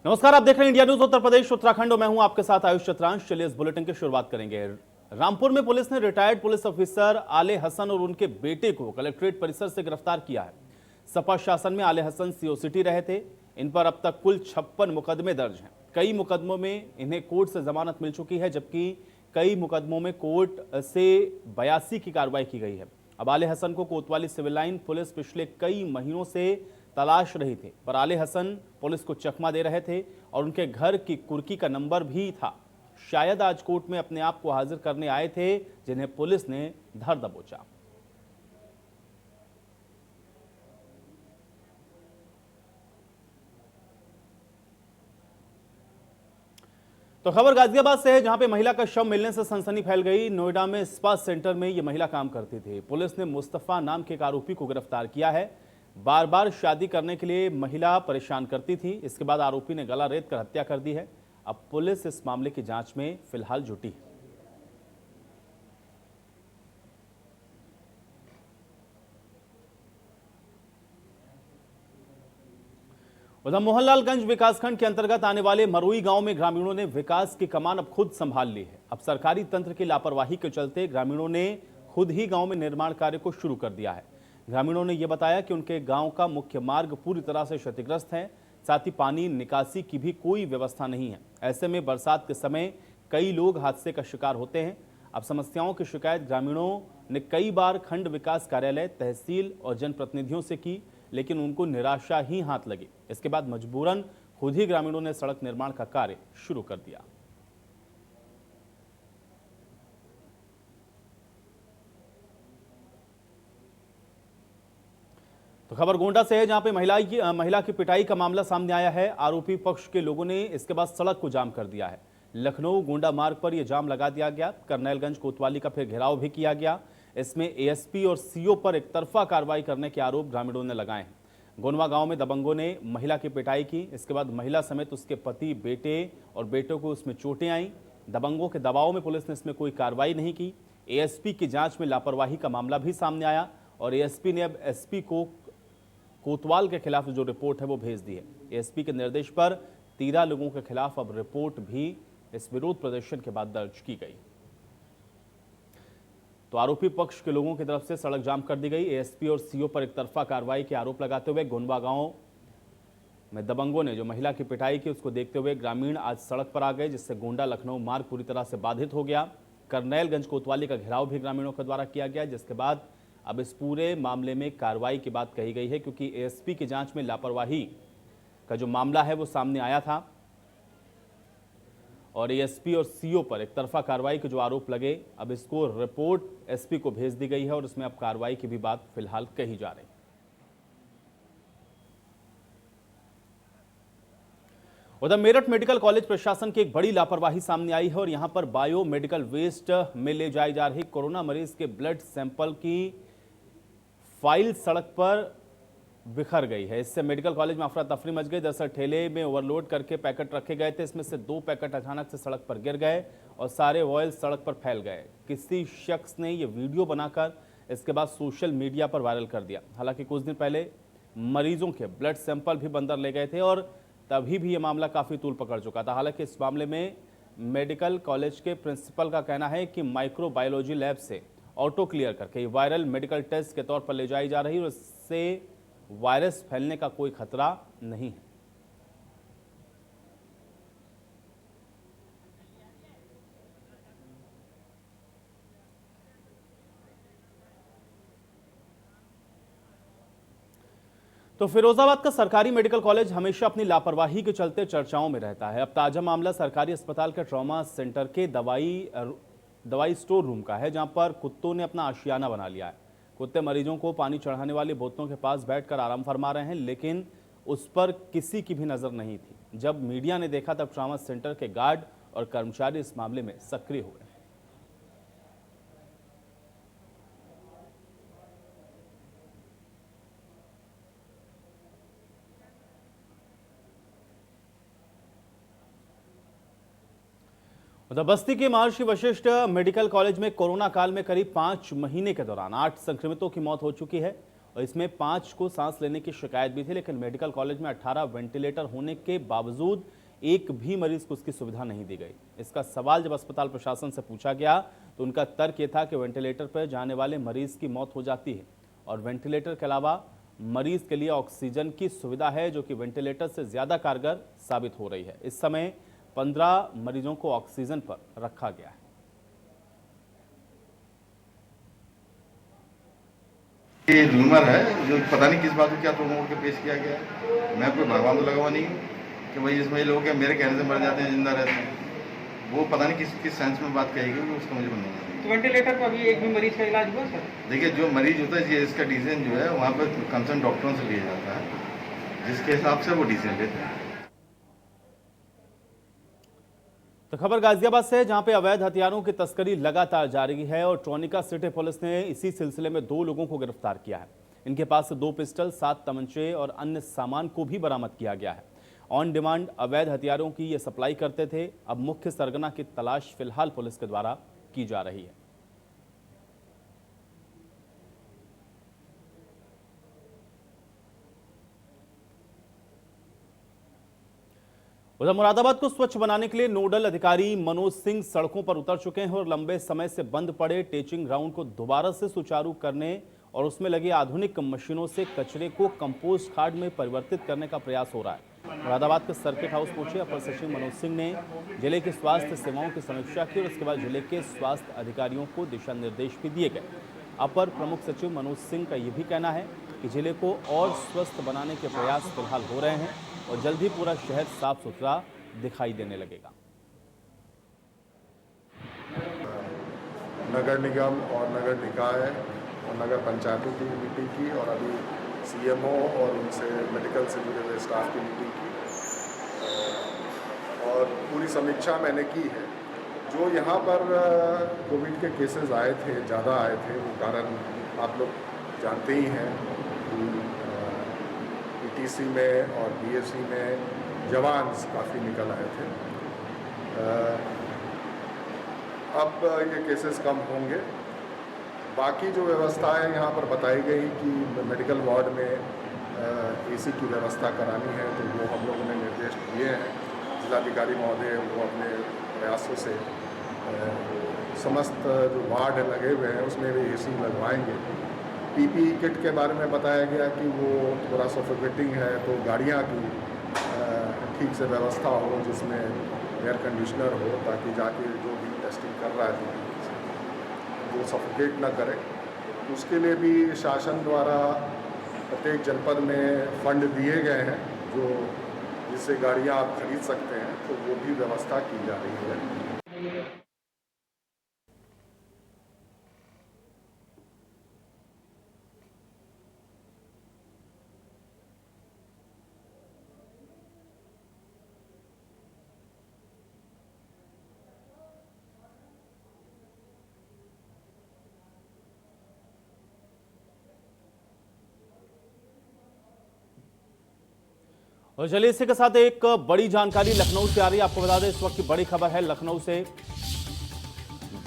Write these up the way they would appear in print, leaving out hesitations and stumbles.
नमस्कार, आप देख रहे हैं इंडिया न्यूज उत्तर प्रदेश उत्तराखंड और मैं हूं आपके साथ आयुष चतरांश। चलिए इस बुलेटिन की शुरुआत करेंगे। रामपुर में पुलिस ने रिटायर्ड पुलिस ऑफिसर आले हसन और उनके बेटे को कलेक्ट्रेट परिसर से गिरफ्तार किया है। सपा शासन में आले हसन सीओ सिटी रहे थे। इन पर अब तक कुल 56 मुकदमे दर्ज हैं। कई मुकदमों में इन्हें कोर्ट से जमानत मिल चुकी है, जबकि कई मुकदमों में कोर्ट से 82 की कार्रवाई की गई है। अब आले हसन को कोतवाली सिविल लाइन पुलिस पिछले कई महीनों से तलाश रही थी, पर आले हसन पुलिस को चकमा दे रहे थे और उनके घर की कुर्की का नंबर भी था। शायद आज कोर्ट में अपने आप को हाजिर करने आए थे, जिन्हें पुलिस ने धर दबोचा। तो खबर गाजियाबाद से है, जहां पे महिला का शव मिलने से सनसनी फैल गई। नोएडा में स्पा सेंटर में यह महिला काम करती थी। पुलिस ने मुस्तफा नाम के एक आरोपी को गिरफ्तार किया है। बार बार शादी करने के लिए महिला परेशान करती थी। इसके बाद आरोपी ने गला रेत कर हत्या कर दी है। अब पुलिस इस मामले की जांच में फिलहाल जुटी है। उधर मोहनलालगंज विकासखंड के अंतर्गत आने वाले मरोई गांव में ग्रामीणों ने विकास की कमान अब खुद संभाल ली है। अब सरकारी तंत्र की लापरवाही के चलते ग्रामीणों ने खुद ही गांव में निर्माण कार्य को शुरू कर दिया है। ग्रामीणों ने यह बताया कि उनके गांव का मुख्य मार्ग पूरी तरह से क्षतिग्रस्त है, साथ ही पानी निकासी की भी कोई व्यवस्था नहीं है। ऐसे में बरसात के समय कई लोग हादसे का शिकार होते हैं। अब समस्याओं की शिकायत ग्रामीणों ने कई बार खंड विकास कार्यालय, तहसील और जनप्रतिनिधियों से की, लेकिन उनको निराशा ही हाथ लगी। इसके बाद मजबूरन खुद ही ग्रामीणों ने सड़क निर्माण का कार्य शुरू कर दिया। तो खबर गोंडा से है, जहां पे महिला की पिटाई का मामला सामने आया है। आरोपी पक्ष के लोगों ने इसके बाद सड़क को जाम कर दिया है। लखनऊ गोंडा मार्ग पर यह जाम लगा दिया गया। करनैलगंज कोतवाली का फिर घेराव भी किया गया। इसमें एएसपी और सीओ पर एक तरफा कार्रवाई करने के आरोप ग्रामीणों ने लगाए हैं। गोनवा गांव में दबंगों ने महिला की पिटाई की। इसके बाद महिला समेत उसके पति, बेटे और बेटों को उसमें चोटें आईं। दबंगों के दबाव में पुलिस ने इसमें कोई कार्रवाई नहीं की। एएसपी की जांच में लापरवाही का मामला भी सामने आया और एएसपी ने अब एसपी को कोतवाल के खिलाफ जो रिपोर्ट है वो भेज दी है। एएसपी के निर्देश पर 13 लोगों के खिलाफ अब रिपोर्ट भी इस विरोध प्रदर्शन के बाद दर्ज की गई। तो आरोपी पक्ष के लोगों की तरफ से सड़क जाम कर दी गई। एएसपी और सीओ पर एक तरफा कार्रवाई के आरोप लगाते हुए गोंडवा गांव में दबंगों ने जो महिला की पिटाई की, उसको देखते हुए ग्रामीण आज सड़क पर आ गए, जिससे गोंडा लखनऊ मार्ग पूरी तरह से बाधित हो गया। करनैलगंज कोतवाली का घेराव भी ग्रामीणों के द्वारा किया गया, जिसके बाद अब इस पूरे मामले में कार्रवाई की बात कही गई है, क्योंकि एएसपी की जांच में लापरवाही का जो मामला है वो सामने आया था और एएसपी और सीओ पर एक तरफा कार्रवाई के जो आरोप लगे, अब इसको रिपोर्ट एसपी को भेज दी गई है और इसमें अब कार्रवाई की भी बात फिलहाल कही जा रही है। उधर मेरठ मेडिकल कॉलेज प्रशासन की एक बड़ी लापरवाही सामने आई है और यहां पर बायो मेडिकल वेस्ट में ले जाई जा रही कोरोना मरीज के ब्लड सैंपल की फाइल सड़क पर बिखर गई है। इससे मेडिकल कॉलेज में अफरा तफरी मच गई। दरअसल ठेले में ओवरलोड करके पैकेट रखे गए थे। इसमें से 2 पैकेट अचानक से सड़क पर गिर गए और सारे ऑयल सड़क पर फैल गए। किसी शख्स ने यह वीडियो बनाकर इसके बाद सोशल मीडिया पर वायरल कर दिया। हालांकि कुछ दिन पहले मरीजों के ब्लड सैंपल भी बंदर ले गए थे और तभी भी यह मामला काफी तूल पकड़ चुका था। हालांकि इस मामले में मेडिकल कॉलेज के प्रिंसिपल का कहना है कि माइक्रोबायोलॉजी लैब से ऑटो क्लियर करके वायरल मेडिकल टेस्ट के तौर पर ले जाई जा रही है और इससे वायरस फैलने का कोई खतरा नहीं है। तो फिरोजाबाद का सरकारी मेडिकल कॉलेज हमेशा अपनी लापरवाही के चलते चर्चाओं में रहता है। अब ताजा मामला सरकारी अस्पताल के ट्रॉमा सेंटर के दवाई स्टोर रूम का है, जहां पर कुत्तों ने अपना आशियाना बना लिया है। कुत्ते मरीजों को पानी चढ़ाने वाली बोतलों के पास बैठकर आराम फरमा रहे हैं, लेकिन उस पर किसी की भी नजर नहीं थी। जब मीडिया ने देखा तब ट्रॉमा सेंटर के गार्ड और कर्मचारी इस मामले में सक्रिय हुए। उधर बस्ती के महर्षि वशिष्ठ मेडिकल कॉलेज में कोरोना काल में करीब 5 महीने के दौरान 8 संक्रमितों की मौत हो चुकी है और इसमें 5 को सांस लेने की शिकायत भी थी, लेकिन मेडिकल कॉलेज में 18 वेंटिलेटर होने के बावजूद एक भी मरीज को उसकी सुविधा नहीं दी गई। इसका सवाल जब अस्पताल प्रशासन से पूछा गया तो उनका तर्क ये था कि वेंटिलेटर पर जाने वाले मरीज की मौत हो जाती है और वेंटिलेटर के अलावा मरीज के लिए ऑक्सीजन की सुविधा है, जो कि वेंटिलेटर से ज्यादा कारगर साबित हो रही है। इस समय 15 मरीजों को ऑक्सीजन पर रखा गया है। ये रूमर है जो पता नहीं किस बात को क्या तोड़ मोड़ के पेश किया गया है। मैं कोई भगवान तो लगा हुआ नहीं हूँ कि भाई इसमें ये लोग क्या मेरे कहने से मर जाते हैं, जिंदा रहते हैं। वो पता नहीं किस सेंस में बात कही गई, उसका मुझे पता नहीं। तो वेंटिलेटर पर अभी एक भी मरीज का इलाज हुआ सर? देखिए, जो मरीज होता है ये इसका डिसीजन जो है वहाँ पर कंसर्न डॉक्टरों से लिया जाता है, जिसके हिसाब से वो डिसीजन लेते हैं। तो खबर गाजियाबाद से है, जहां पे अवैध हथियारों की तस्करी लगातार जारी है और ट्रोनिका सिटी पुलिस ने इसी सिलसिले में 2 लोगों को गिरफ्तार किया है। इनके पास से 2 पिस्टल, 7 तमंचे और अन्य सामान को भी बरामद किया गया है। ऑन डिमांड अवैध हथियारों की ये सप्लाई करते थे। अब मुख्य सरगना की तलाश फिलहाल पुलिस के द्वारा की जा रही है। उधर मुरादाबाद को स्वच्छ बनाने के लिए नोडल अधिकारी मनोज सिंह सड़कों पर उतर चुके हैं और लंबे समय से बंद पड़े टेचिंग ग्राउंड को दोबारा से सुचारू करने और उसमें लगे आधुनिक मशीनों से कचरे को कंपोस्ट खाद में परिवर्तित करने का प्रयास हो रहा है। मुरादाबाद के सर्किट हाउस पहुंचे अपर सचिव मनोज सिंह ने जिले की स्वास्थ्य सेवाओं की समीक्षा की और उसके बाद जिले के स्वास्थ्य अधिकारियों को दिशा निर्देश भी दिए गए। अपर प्रमुख सचिव मनोज सिंह का यह भी कहना है कि जिले को और स्वस्थ बनाने के प्रयास फिलहाल हो रहे हैं और जल्द ही पूरा शहर साफ सुथरा दिखाई देने लगेगा। नगर निगम और नगर निकाय और नगर पंचायतों की मीटिंग की और अभी सीएमओ और उनसे मेडिकल से जुड़े हुए स्टाफ की मीटिंग की और पूरी समीक्षा मैंने की है। जो यहाँ पर कोविड के केसेस आए थे, ज़्यादा आए थे, वो कारण आप लोग जानते ही हैं कि पीटीसी में और बीएससी में जवान काफ़ी निकल आए थे। अब ये केसेस कम होंगे। बाकी जो व्यवस्थाएं यहाँ पर बताई गई कि मेडिकल वार्ड में एसी की व्यवस्था करानी है, तो वो हम लोगों ने निर्देश दिए हैं। जिलाधिकारी महोदय वो अपने प्रयासों से समस्त जो वार्ड लगे हुए हैं उसमें भी एसी लगवाएंगे। पीपीई किट के बारे में बताया गया कि वो थोड़ा सफोकेटिंग है, तो गाड़ियाँ की ठीक से व्यवस्था हो जिसमें एयर कंडीशनर हो, ताकि जाके जो भी टेस्टिंग कर रहा है वो सफोकेट ना करे। उसके लिए भी शासन द्वारा प्रत्येक जनपद में फंड दिए गए हैं जो जिससे गाड़ियाँ आप खरीद सकते हैं, तो वो भी व्यवस्था की जा रही है। और चलिए इसी के साथ एक बड़ी जानकारी लखनऊ से आ रही है। आपको बता दें इस वक्त की बड़ी खबर है लखनऊ से।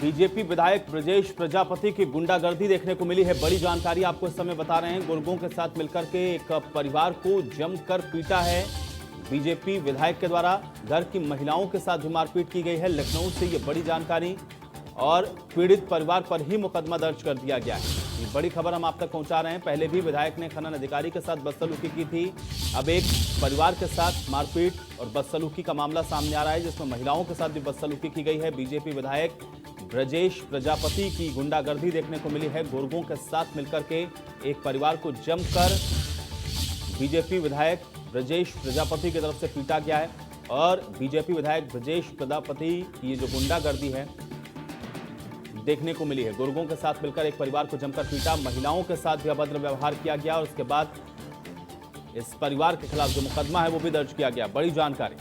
बीजेपी विधायक ब्रजेश प्रजापति की गुंडागर्दी देखने को मिली है। बड़ी जानकारी आपको इस समय बता रहे हैं। गुर्गों के साथ मिलकर के एक परिवार को जमकर पीटा है बीजेपी विधायक के द्वारा। घर की महिलाओं के साथ भी मारपीट की गई है। लखनऊ से ये बड़ी जानकारी और पीड़ित परिवार पर ही मुकदमा दर्ज कर दिया गया है। ये बड़ी खबर हम आप तक पहुंचा रहे हैं। पहले भी विधायक ने खनन अधिकारी के साथ बदसलूकी की थी। अब एक परिवार के साथ मारपीट और बदसलूकी का मामला सामने आ रहा है, जिसमें महिलाओं के साथ भी बदसलूकी की गई है। बीजेपी विधायक ब्रजेश प्रजापति की गुंडागर्दी देखने को मिली है। गुर्गों के साथ मिलकर के एक परिवार को जमकर बीजेपी विधायक ब्रजेश प्रजापति की तरफ से पीटा गया है और बीजेपी विधायक ब्रजेश प्रजापति की ये जो गुंडागर्दी है देखने को मिली है। गुर्गों के साथ मिलकर एक परिवार को जमकर पीटा, महिलाओं के साथ भी अभद्र व्यवहार किया गया और उसके बाद इस परिवार के खिलाफ जो मुकदमा है वो भी दर्ज किया गया। बड़ी जानकारी।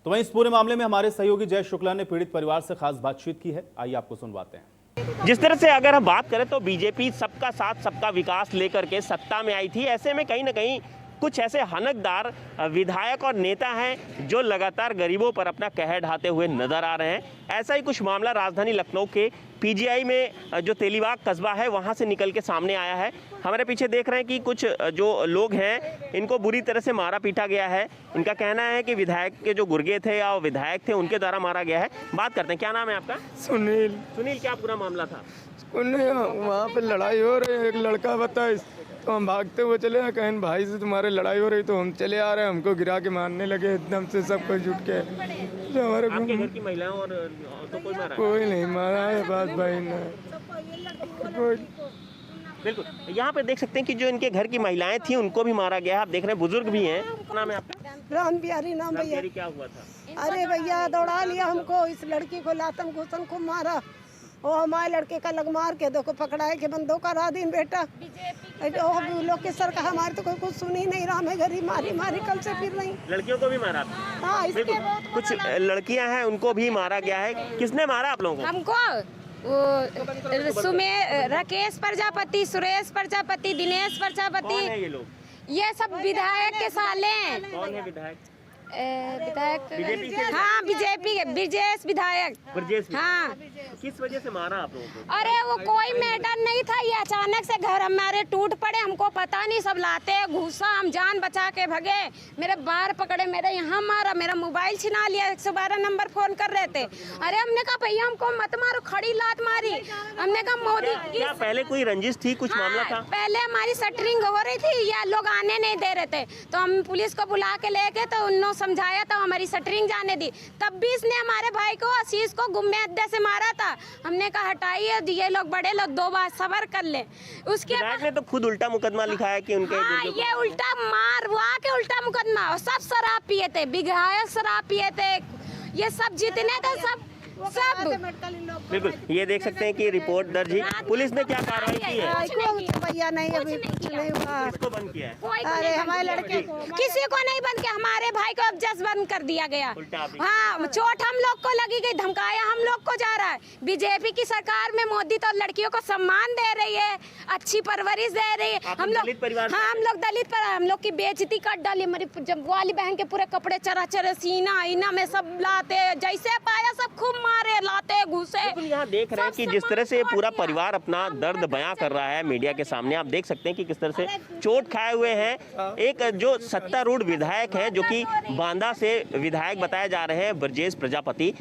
तो वहीं इस पूरे मामले में हमारे सहयोगी जय शुक्ला ने पीड़ित परिवार से खास बातचीत की है। आइए आपको सुनवाते हैं। जिस तरह से अगर हम बात करें तो बीजेपी सबका साथ सबका विकास लेकर के सत्ता में आई थी। ऐसे में कहीं ना कहीं कुछ ऐसे हनकदार विधायक और नेता हैं जो लगातार गरीबों पर अपना कहर ढाते हुए नजर आ रहे हैं। ऐसा ही कुछ मामला राजधानी लखनऊ के पीजीआई में जो तेलीबाग कस्बा है वहां से निकल के सामने आया है। हमारे पीछे देख रहे हैं कि कुछ जो लोग हैं इनको बुरी तरह से मारा पीटा गया है। इनका कहना है कि विधायक के जो गुर्गे थे या विधायक थे उनके द्वारा मारा गया है। बात करते हैं, क्या नाम है आपका? सुनील। सुनील, क्या पूरा मामला था? वहाँ पे लड़ाई हो रही है, एक लड़का बताए तो हम भागते हुए चले हैं, कहीं भाई से तुम्हारे लड़ाई हो रही तो हम चले आ रहे हैं, हमको गिरा के मारने लगे एकदम से, सब कोई जुट के। जो हमारे आपके घर की महिलाओं और तो कोई मारा? कोई नहीं मारा है, बात भाई ने कोई। बिल्कुल, यहाँ पे देख सकते हैं कि जो इनके घर की महिलाएं थी उनको भी मारा गया है। आप देख रहे हैं बुजुर्ग भी हैं। क्या नाम है आपका? राम बिहारी नाम भैया। क्या हुआ था? अरे भैया दौड़ा लिया हमको, इस लड़की को लातम घुसन को मारा और हमारे लड़के का लग मार के देखो पकड़ाए के बंदों का राधीन बेटा। लोग के सर का हमारे तो कोई कुछ सुन ही नहीं रहा, मैं घर ही मारी मारी कल से फिर रही। लड़कियों को भी मारा? हाँ, इसके कुछ लड़कियां हैं उनको भी मारा गया है। किसने मारा आप लोगों को? हमको वो राकेश प्रजापति, सुरेश प्रजापति, दिनेश प्रजापति। कौन है ये लोग? ये सब विधायक के साले हैं। कौन है विधायक? बीजेपी से? हाँ, बीजेपी के ब्रिजेश विधायक। ब्रजेश? हाँ। किस वजह से मारा आप लोगों को? अरे वो कोई मैटर नहीं था, ये अचानक से घर हमारे टूट पड़े, हमको पता नहीं, सब लाते घुसा, हम जान बचा के भगे। मेरे बार पकड़े, मेरे यहाँ मारा, मेरा मोबाइल छिना लिया, 112 नंबर फोन कर रहे थे। अरे हमने कहा भैया हमको मत मारो, खड़ी लात मारी। हमने कहा मोदी क्या पहले कोई रंजिश थी, कुछ मामला था? पहले हमारी शटरिंग हो रही थी, या लोग आने नहीं दे रहे थे, तो हम पुलिस को बुला के ले गए, तो उन्होंने समझाया था, हमारी शटरिंग जाने दी। तब भी इसने हमारे भाई को, आशीष को गुम्मे अड्डे से मारा था। हमने कहा हटाइए, ये लोग बड़े लोग, 2 बार सबर कर ले। उसके बाद में तो खुद उल्टा मुकदमा लिखा है कि उनके ये उल्टा मार वहाँ के उल्टा मुकदमा, और सब शराब पिए थे, विधायक शराब पिए थे, ये सब जितने थे सब। बिल्कुल, ये देख सकते हैं कि रिपोर्ट दर्ज है। पुलिस ने क्या कार्रवाई की है? भैया नहीं, अभी कुछ नहीं हुआ। किसको बंद किया है? अरे हमारे लड़के किसी को नहीं बंद किया, हमारे भाई को अब जस्ट बंद कर दिया गया। हाँ, चोट हम लोग को लगी गई, धमकाया हम लोग को जा रहा है। बीजेपी की सरकार में मोदी तो लड़कियों को सम्मान दे रही है, अच्छी परवरिश दे रही है। हम लोग हाँ, हम लोग दलित पर, हम लोग की बेइज्जती कर डाली। हमारी वाली बहन के पूरे कपड़े चरा चरा, सीना ईना में सब लाते, जैसे पाया सब खूब मारे, लाते घुसे। यहाँ देख रहे हैं कि जिस तरह से पूरा परिवार अपना दर्द बयां कर रहा है मीडिया के सामने, आप देख सकते हैं कि किस तरह से चोट खाए हुए हैं। एक जो सत्तारूढ़ विधायक है, जो कि बांदा से विधायक बताए जा रहे हैं, ब्रजेश प्रजापति,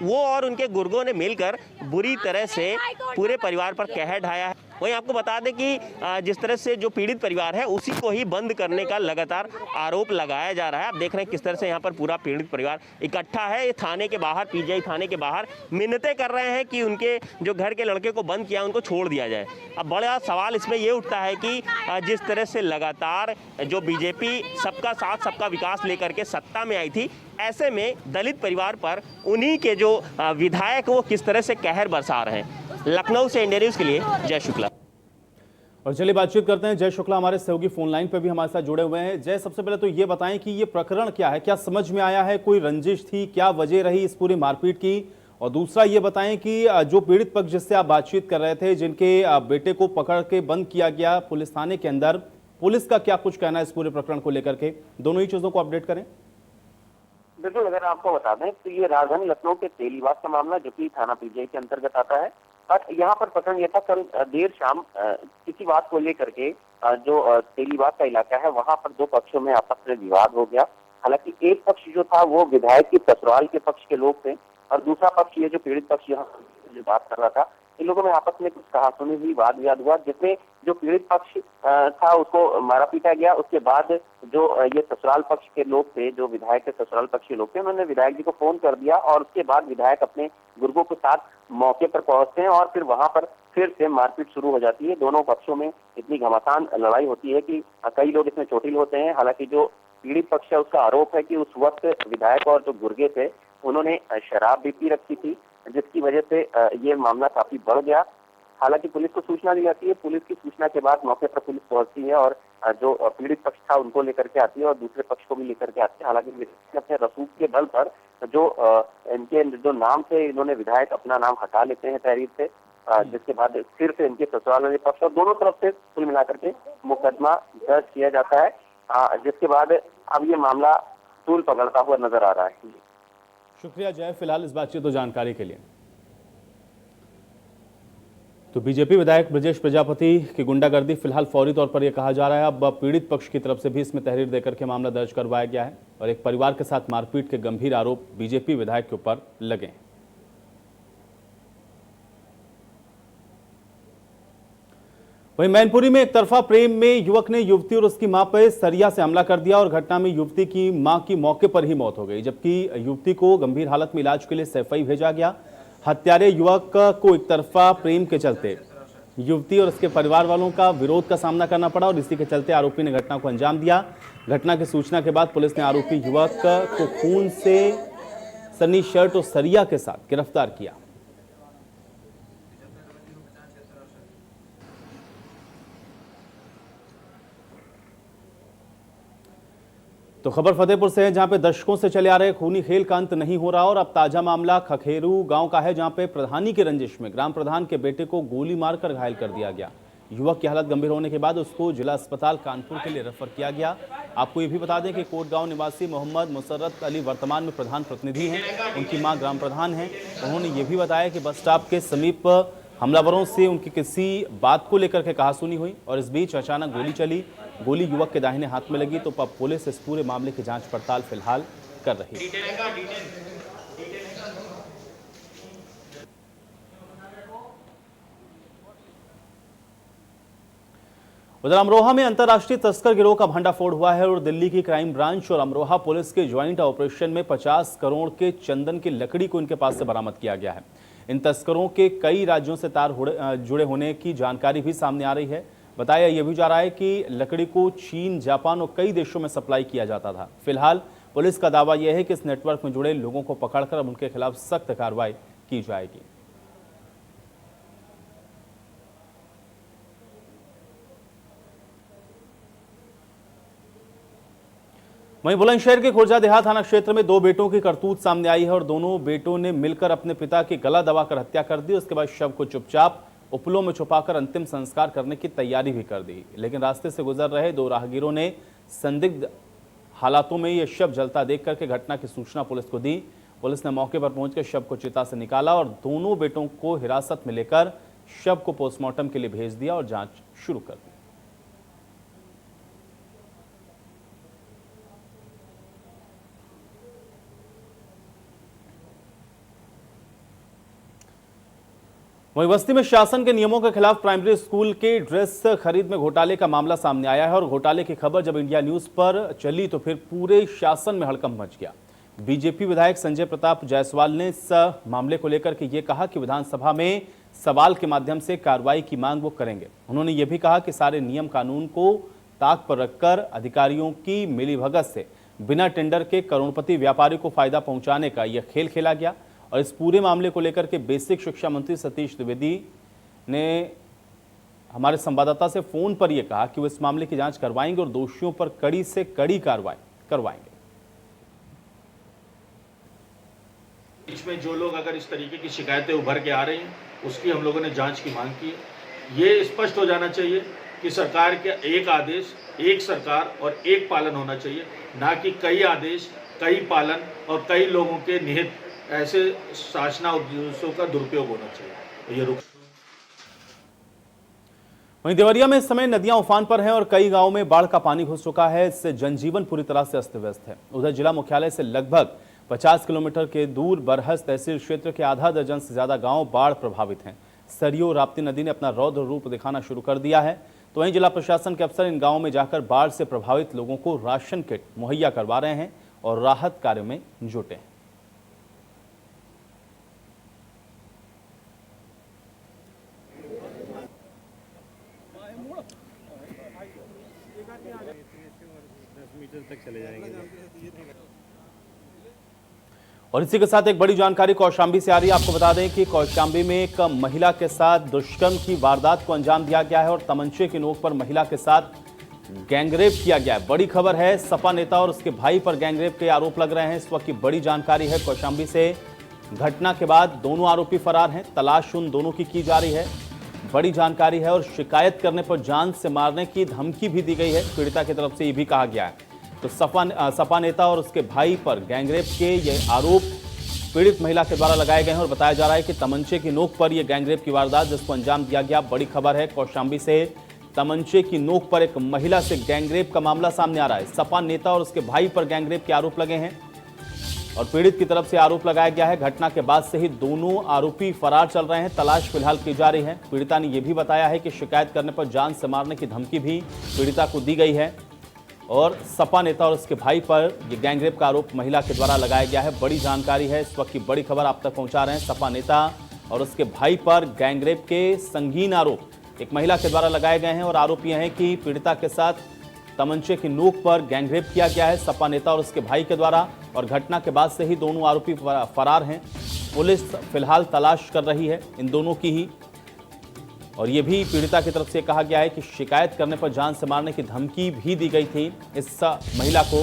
वो और उनके गुर्गों ने मिलकर बुरी तरह से पूरे परिवार पर कहर ढाया है। वहीं आपको बता दें कि जिस तरह से जो पीड़ित परिवार है उसी को ही बंद करने का लगातार आरोप लगाया जा रहा है। आप देख रहे हैं किस तरह से यहाँ पर पूरा पीड़ित परिवार इकट्ठा है। ये थाने के बाहर, पीजीआई थाने के बाहर मिन्नतें कर रहे हैं कि उनके जो घर के लड़के को बंद किया उनको छोड़ दिया जाए। अब बड़ा सवाल इसमें ये उठता है कि जिस तरह से लगातार जो बीजेपी सबका साथ सबका विकास लेकर के सत्ता में आई थी, ऐसे में दलित परिवार पर उन्हीं के जो विधायक वो किस तरह से कहर बरसा रहे हैं। लखनऊ से इंडिया न्यूज़ के लिए जय शुक्ला। और चलिए बातचीत करते हैं, जय शुक्ला हमारे सहयोगी फोन लाइन पे भी हमारे साथ जुड़े हुए हैं। जय, सबसे पहले तो ये बताएं कि ये प्रकरण क्या है, क्या समझ में आया है, कोई रंजिश थी, क्या वजह रही इस पूरी मारपीट की? और दूसरा ये बताएं कि जो पीड़ित पक्ष जिससे आप बातचीत कर रहे थे, जिनके बेटे को पकड़ के बंद किया गया पुलिस थाने के अंदर, पुलिस का क्या कुछ कहना है इस पूरे प्रकरण को लेकर के? दोनों ही चीजों को अपडेट करें। बिल्कुल, अगर आपको बता दें तो ये राजधानी लखनऊ के तेलीबाग का मामला, जो कि थाना पीजीआई के अंतर्गत आता है। और यहाँ पर प्रकरण यह था, कल देर शाम किसी बात को लेकर के जो तेलीबाग का इलाका है वहां पर 2 पक्षों में आपस में विवाद हो गया। हालांकि एक पक्ष जो था वो विधायक की ससुराल के पक्ष के लोग थे, और दूसरा पक्ष ये जो पीड़ित पक्ष यहाँ जो बात कर रहा था, इन लोगों में आपस में कुछ कहासुनी हुई, वाद विवाद हुआ, जिसमें जो पीड़ित पक्ष था उसको मारा पीटा गया। उसके बाद जो ये ससुराल पक्ष के लोग थे, जो विधायक के ससुराल पक्ष के लोग थे, उन्होंने विधायक जी को फोन कर दिया, और उसके बाद विधायक अपने गुर्गों के साथ मौके पर पहुंचते हैं, और फिर वहां पर फिर से मारपीट शुरू हो जाती है। दोनों पक्षों में इतनी घमासान लड़ाई होती है कि कई लोग इसमें चोटिल होते हैं। हालांकि जो पीड़ित पक्ष है उसका आरोप है कि उस वक्त विधायक और जो गुर्गे थे उन्होंने शराब भी पी रखी थी, जिसकी वजह से ये मामला काफी बढ़ गया। हालांकि पुलिस को सूचना दी जाती है, पुलिस की सूचना के बाद मौके पर पुलिस पहुंचती है और जो पीड़ित पक्ष था उनको लेकर के आती है और दूसरे पक्ष को भी लेकर के आती है। हालांकि अपने रसूख के बल पर जो इनके जो नाम से इन्होंने विधायक अपना नाम हटा लेते हैं तहरीर से, जिसके बाद फिर से इनके ससुराल वाले पक्ष और दोनों तरफ से कुल मिलाकर के मुकदमा दर्ज किया जाता है। जिसके बाद अब ये मामला तूल पकड़ता हुआ नजर आ रहा है। शुक्रिया जय, फिलहाल इस बातचीत और जानकारी के लिए। तो बीजेपी विधायक ब्रजेश प्रजापति की गुंडागर्दी फिलहाल फौरी तौर पर यह कहा जा रहा है अब पीड़ित पक्ष की तरफ से भी इसमें तहरीर देकर के मामला दर्ज करवाया गया है और एक परिवार के साथ मारपीट के गंभीर आरोप बीजेपी विधायक के ऊपर लगे हैं। वहीं मैनपुरी में एक तरफा प्रेम में युवक ने युवती और उसकी मां पर सरिया से हमला कर दिया और घटना में युवती की मां की मौके पर ही मौत हो गई, जबकि युवती को गंभीर हालत में इलाज के लिए सैफई भेजा गया। हत्यारे युवक को एक तरफा प्रेम के चलते युवती और उसके परिवार वालों का विरोध का सामना करना पड़ा और इसी के चलते आरोपी ने घटना को अंजाम दिया। घटना की सूचना के बाद पुलिस ने आरोपी युवक को खून से सनी शर्ट और सरिया के साथ गिरफ्तार किया। तो खबर फतेहपुर से है, जहां पे दशकों से चले आ रहे खूनी खेल का अंत नहीं हो रहा और अब ताजा मामला खखेरू गांव का है, जहां पे प्रधानी की रंजिश में ग्राम प्रधान के बेटे को गोली मारकर घायल कर दिया गया। युवक की हालत गंभीर होने के बाद उसको जिला अस्पताल कानपुर के लिए रेफर किया गया। आपको ये भी बता दें कि कोटगांव निवासी मोहम्मद मुसर्रत अली वर्तमान में प्रधान प्रतिनिधि हैं, उनकी मां ग्राम प्रधान हैं। उन्होंने ये भी बताया कि बस स्टॉप के समीप हमलावरों से उनकी किसी बात को लेकर के कहासुनी हुई और इस बीच अचानक गोली चली। गोली युवक के दाहिने हाथ में लगी। तो पुलिस इस पूरे मामले की जांच पड़ताल फिलहाल कर रही है। उधर अमरोहा में अंतर्राष्ट्रीय तस्कर गिरोह का भंडाफोड़ हुआ है और दिल्ली की क्राइम ब्रांच और अमरोहा पुलिस के ज्वाइंट ऑपरेशन में 50 करोड़ के चंदन की लकड़ी को इनके पास से बरामद किया गया है। इन तस्करों के कई राज्यों से तार जुड़े होने की जानकारी भी सामने आ रही है। बताया यह भी जा रहा है कि लकड़ी को चीन, जापान और कई देशों में सप्लाई किया जाता था। फिलहाल पुलिस का दावा यह है कि इस नेटवर्क में जुड़े लोगों को पकड़कर अब उनके खिलाफ सख्त कार्रवाई की जाएगी। वहीं बुलंदशहर के खुर्जा देहात थाना क्षेत्र में 2 बेटों की करतूत सामने आई है और दोनों बेटों ने मिलकर अपने पिता की गला दबाकर हत्या कर दी। उसके बाद शव को चुपचाप उपलों में छुपाकर अंतिम संस्कार करने की तैयारी भी कर दी, लेकिन रास्ते से गुजर रहे 2 राहगीरों ने संदिग्ध हालातों में यह शव जलता देख करके घटना की सूचना पुलिस को दी। पुलिस ने मौके पर पहुंचकर शव को चिता से निकाला और दोनों बेटों को हिरासत में लेकर शव को पोस्टमार्टम के लिए भेज दिया और जांच शुरू कर दी। वहीं बस्ती में शासन के नियमों के खिलाफ प्राइमरी स्कूल के ड्रेस खरीद में घोटाले का मामला सामने आया है और घोटाले की खबर जब इंडिया न्यूज पर चली तो फिर पूरे शासन में हड़कंप मच गया। बीजेपी विधायक संजय प्रताप जायसवाल ने इस मामले को लेकर के ये कहा कि विधानसभा में सवाल के माध्यम से कार्रवाई की मांग वो करेंगे। उन्होंने ये भी कहा कि सारे नियम कानून को ताक पर रखकर अधिकारियों की मिलीभगत से बिना टेंडर के करोड़पति व्यापारी को फायदा पहुंचाने का यह खेल खेला गया। और इस पूरे मामले को लेकर के बेसिक शिक्षा मंत्री सतीश द्विवेदी ने हमारे संवाददाता से फोन पर यह कहा कि वो इस मामले की जांच करवाएंगे और दोषियों पर कड़ी से कड़ी कार्रवाई करवाएंगे। बीच में जो लोग अगर इस तरीके की शिकायतें उभर के आ रही हैं उसकी हम लोगों ने जांच की मांग की है। ये स्पष्ट हो जाना चाहिए कि सरकार के एक आदेश, एक सरकार और एक पालन होना चाहिए, ना कि कई आदेश, कई पालन और कई लोगों के निहित ऐसे शासना उद्देश्यों का दुरुपयोग होना चाहिए। ये रुक। वहीं देवरिया में इस समय नदियां उफान पर हैं और कई गांवों में बाढ़ का पानी घुस चुका है। इससे जनजीवन पूरी तरह से अस्त व्यस्त है। उधर जिला मुख्यालय से लगभग 50 किलोमीटर के दूर बरहस तहसील क्षेत्र के आधा दर्जन से ज्यादा गांव बाढ़ प्रभावित हैं। सरयू और राप्ती नदी ने अपना रौद्र रूप दिखाना शुरू कर दिया है। तो वहीं जिला प्रशासन के अफसर इन गांवों में जाकर बाढ़ से प्रभावित लोगों को राशन किट मुहैया करवा रहे हैं और राहत कार्य में जुटे हैं। और इसी के साथ एक बड़ी जानकारी कौशाम्बी से आ रही है। आपको बता दें कि कौशाम्बी में एक महिला के साथ दुष्कर्म की वारदात को अंजाम दिया गया है और तमंचे की नोक पर महिला के साथ गैंगरेप किया गया है। बड़ी खबर है, सपा नेता और उसके भाई पर गैंगरेप के आरोप लग रहे हैं। इस वक्त की बड़ी जानकारी है कौशाम्बी से। घटना के बाद दोनों आरोपी फरार हैं। तलाश उन दोनों की जा रही है। बड़ी जानकारी है और शिकायत करने पर जान से मारने की धमकी भी दी गई है। पीड़िता की तरफ से ये भी कहा गया है। तो सपा नेता और उसके भाई पर गैंगरेप के ये आरोप पीड़ित महिला के द्वारा लगाए गए हैं और बताया जा रहा है कि तमंचे की नोक पर यह गैंगरेप की वारदात जिसको अंजाम दिया गया। बड़ी खबर है, कौशांबी से तमंचे की नोक पर एक महिला से गैंगरेप का मामला सामने आ रहा है। सपा नेता और उसके भाई पर गैंगरेप के आरोप लगे हैं और पीड़ित की तरफ से आरोप लगाया गया है। घटना के बाद से ही दोनों आरोपी फरार चल रहे हैं। तलाश फिलहाल की जा रही है। पीड़िता ने यह भी बताया है कि शिकायत करने पर जान से मारने की धमकी भी पीड़िता को दी गई है और सपा नेता और उसके भाई पर यह गैंगरेप का आरोप महिला के द्वारा लगाया गया है। बड़ी जानकारी है, इस वक्त की बड़ी खबर आप तक पहुंचा रहे हैं। सपा नेता और उसके भाई पर गैंगरेप के संगीन आरोप एक महिला के द्वारा लगाए गए हैं और आरोप यह है कि पीड़िता के साथ तमंचे की नोक पर गैंगरेप किया गया है सपा नेता और उसके भाई के द्वारा और घटना के बाद से ही दोनों आरोपी फरार हैं। पुलिस फिलहाल तलाश कर रही है इन दोनों की ही और ये भी पीड़िता की तरफ से कहा गया है कि शिकायत करने पर जान से मारने की धमकी भी दी गई थी इस महिला को।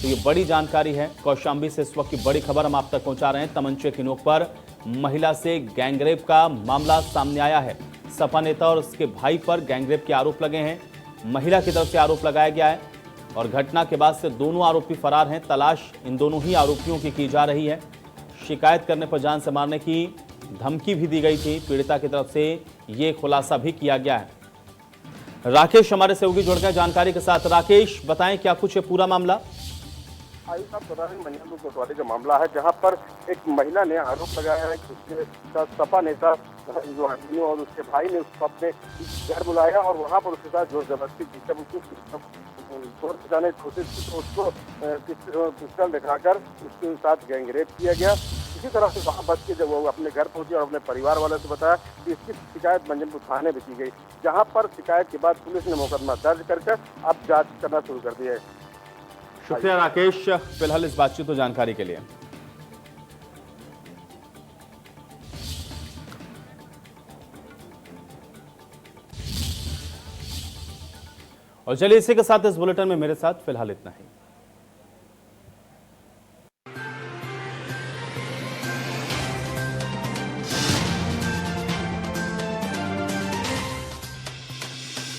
तो ये बड़ी जानकारी है। कौशांबी से इस वक्त की बड़ी खबर हम आप तक पहुंचा रहे हैं। तमंचे की नोक पर महिला से गैंगरेप का मामला सामने आया है। सपा नेता और उसके भाई पर गैंगरेप के आरोप लगे हैं। महिला की तरफ से आरोप लगाया गया है और घटना के बाद से दोनों आरोपी फरार हैं। तलाश इन दोनों ही आरोपियों की जा रही है। शिकायत करने पर जान से मारने की धमकी भी दी गई थी। पीड़िता की तरफ से ये खुलासा भी किया गया है। राकेश हमारे सहयोगी जुड़ गए जानकारी के साथ। राकेश, बताएं क्या कुछ है पूरा मामला? आयुष साहब बता रहे हैं मंजनपुर कोतवाली का मामला है जहां पर एक महिला ने आरोप लगाया है कि उसके साथ सपा नेता जो और उसके भाई ने उसको अपने घर बुलाया और वहां पर उसके साथ जोर जबरदस्ती की। जब उसको बचाने की कोशिश की तो उसको पिस्टल दिखाकर उसके साथ गैंगरेप किया गया। इसी तरह से वहां बच के जब वो अपने घर पहुंचे और अपने परिवार वालों से बताया कि इसकी शिकायत मंजनपुर थाने में की गई, जहां पर शिकायत के बाद पुलिस ने मुकदमा दर्ज करके अब जाँच करना शुरू कर दिया है। शुक्रिया राकेश फिलहाल इस बातचीत और जानकारी के लिए। और चलिए इसी के साथ इस बुलेटिन में मेरे साथ फिलहाल इतना ही।